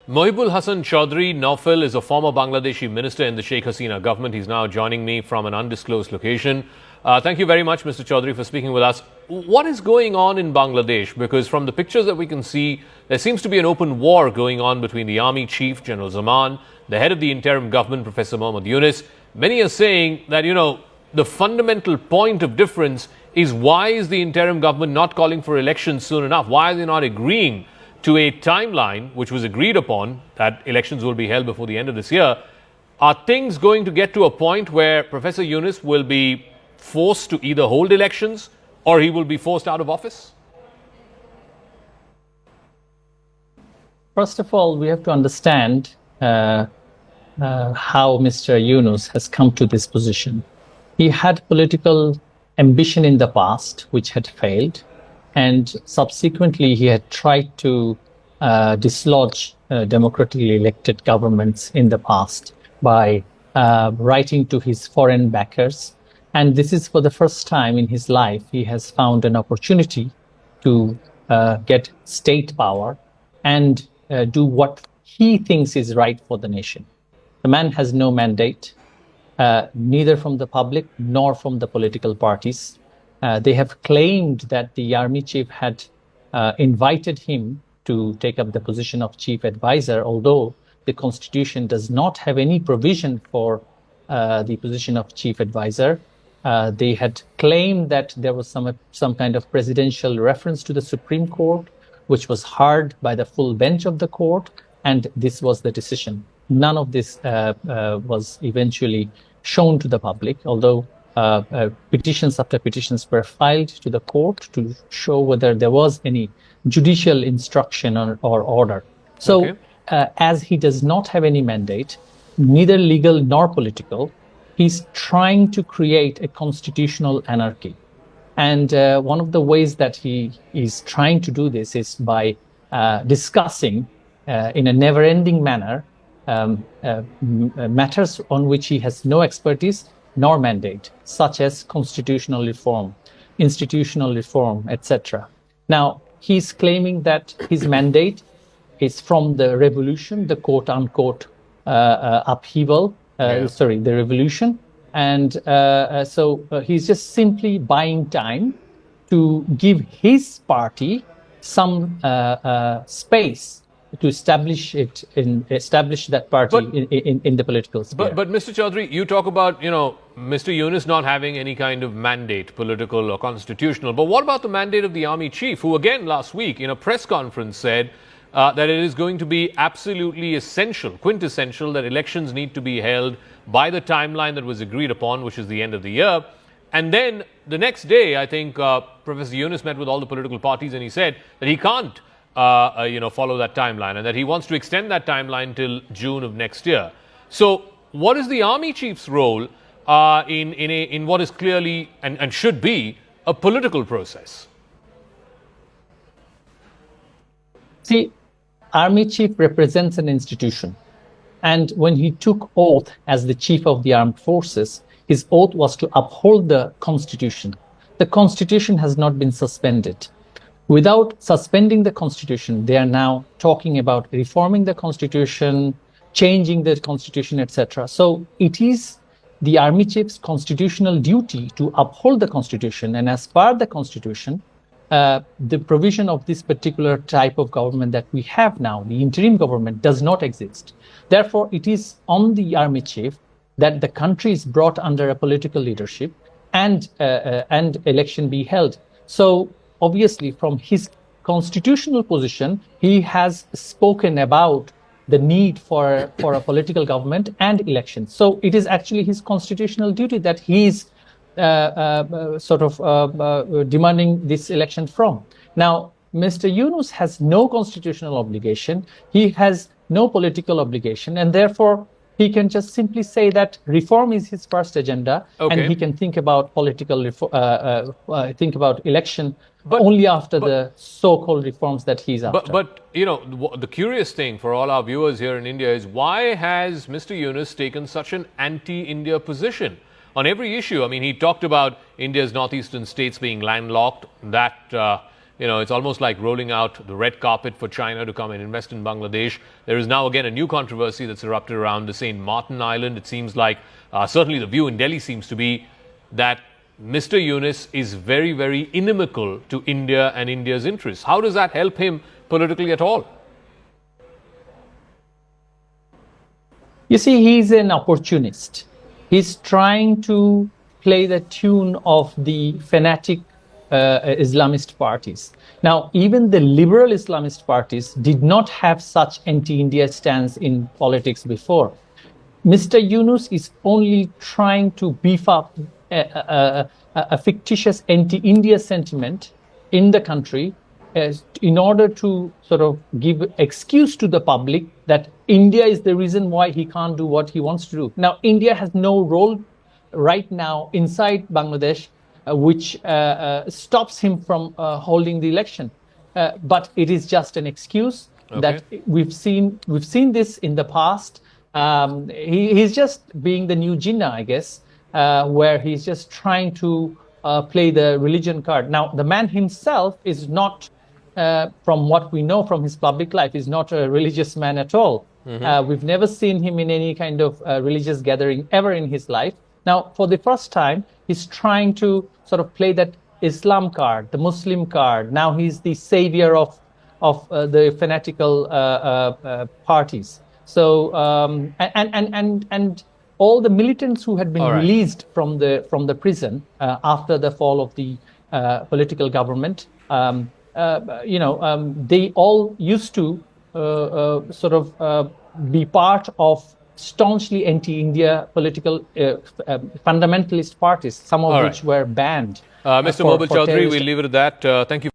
Mohibul Hassan Chaudhry Naufal is a former Bangladeshi minister in the Sheikh Hasina government. He's now joining me from an undisclosed location. Thank you very much, Mr. Chaudhry, for speaking with us. What is going on in Bangladesh? Because from the pictures that we can see, there seems to be an open war going on between the army chief, General Zaman, the head of the interim government, Professor Mohammad Yunus. Many are saying that, the fundamental point of difference is why is the interim government not calling for elections soon enough? Why are they not agreeing to a timeline which was agreed upon, that elections will be held before the end of this year? Are things going to get to a point where Professor Yunus will be forced to either hold elections or he will be forced out of office? First of all, we have to understand how Mr. Yunus has come to this position. He had political ambition in the past, which had failed, and subsequently he had tried to dislodge democratically elected governments in the past by writing to his foreign backers. And this is for the first time in his life he has found an opportunity to get state power and do what he thinks is right for the nation. The man has no mandate, neither from the public nor from the political parties. They have claimed that the army chief had invited him to take up the position of chief advisor, although the constitution does not have any provision for the position of chief advisor. They had claimed that there was some kind of presidential reference to the Supreme Court, which was heard by the full bench of the court, and this was the decision. None of this was eventually shown to the public, although petitions after petitions were filed to the court to show whether there was any judicial instruction or order. So, as he does not have any mandate, neither legal nor political, he's trying to create a constitutional anarchy. And one of the ways that he is trying to do this is by discussing in a never-ending manner matters on which he has no expertise nor mandate, such as constitutional reform, institutional reform, etc. Now, he's claiming that his mandate is from the revolution, the quote-unquote upheaval, the revolution. And so he's just simply buying time to give his party some space to establish that party in the political sphere. But Mr. Chaudhry, you talk about, Mr. Yunus not having any kind of mandate, political or constitutional. But what about the mandate of the army chief, who again last week in a press conference said that it is going to be absolutely essential, quintessential, that elections need to be held by the timeline that was agreed upon, which is the end of the year. And then the next day, I think Professor Yunus met with all the political parties and he said that he can't follow that timeline and that he wants to extend that timeline till June of next year. So what is the army chief's role in what is clearly and should be a political process? See, army chief represents an institution. And when he took oath as the chief of the armed forces, his oath was to uphold the constitution. The constitution has not been suspended. Without suspending the constitution, they are now talking about reforming the constitution, changing the constitution, etc. So it is the army chief's constitutional duty to uphold the constitution. And as per the constitution, the provision of this particular type of government that we have now, the interim government, does not exist. Therefore, it is on the army chief that the country is brought under a political leadership and election be held. So obviously, from his constitutional position, he has spoken about the need for a political government and elections. So it is actually his constitutional duty that he is demanding this election from. Now, Mr. Yunus has no constitutional obligation. He has no political obligation, and therefore he can just simply say that reform is his first agenda, and he can think about political think about election only after the so-called reforms that he's after. But the curious thing for all our viewers here in India is, why has Mr. Yunus taken such an anti-India position on every issue? I mean, he talked about India's northeastern states being landlocked, that it's almost like rolling out the red carpet for China to come and invest in Bangladesh. There is now again a new controversy that's erupted around the St. Martin Island. It seems like, certainly the view in Delhi seems to be that Mr. Yunus is very, very inimical to India and India's interests. How does that help him politically at all? You see, he's an opportunist. He's trying to play the tune of the fanatic Islamist parties. Now, even the liberal Islamist parties did not have such anti-India stance in politics before. Mr. Yunus is only trying to beef up a fictitious anti-India sentiment in the country in order to sort of give excuse to the public that India is the reason why he can't do what he wants to do. Now, India has no role right now inside Bangladesh which stops him from holding the election. But it is just an excuse that we've seen this in the past. He's just being the new Jinnah, I guess, where he's just trying to play the religion card. Now, the man himself is not, from what we know from his public life, is not a religious man at all. We've never seen him in any kind of religious gathering ever in his life. Now, for the first time, he's trying to sort of play that Islam card, the Muslim card. Now he's the savior of the fanatical parties. So, and all the militants who had been released from the prison after the fall of the political government, they all used to sort of be part of staunchly anti-India political fundamentalist parties, some of which were banned. Mr. Mobil Chaudhary, we'll leave it at that. Thank you.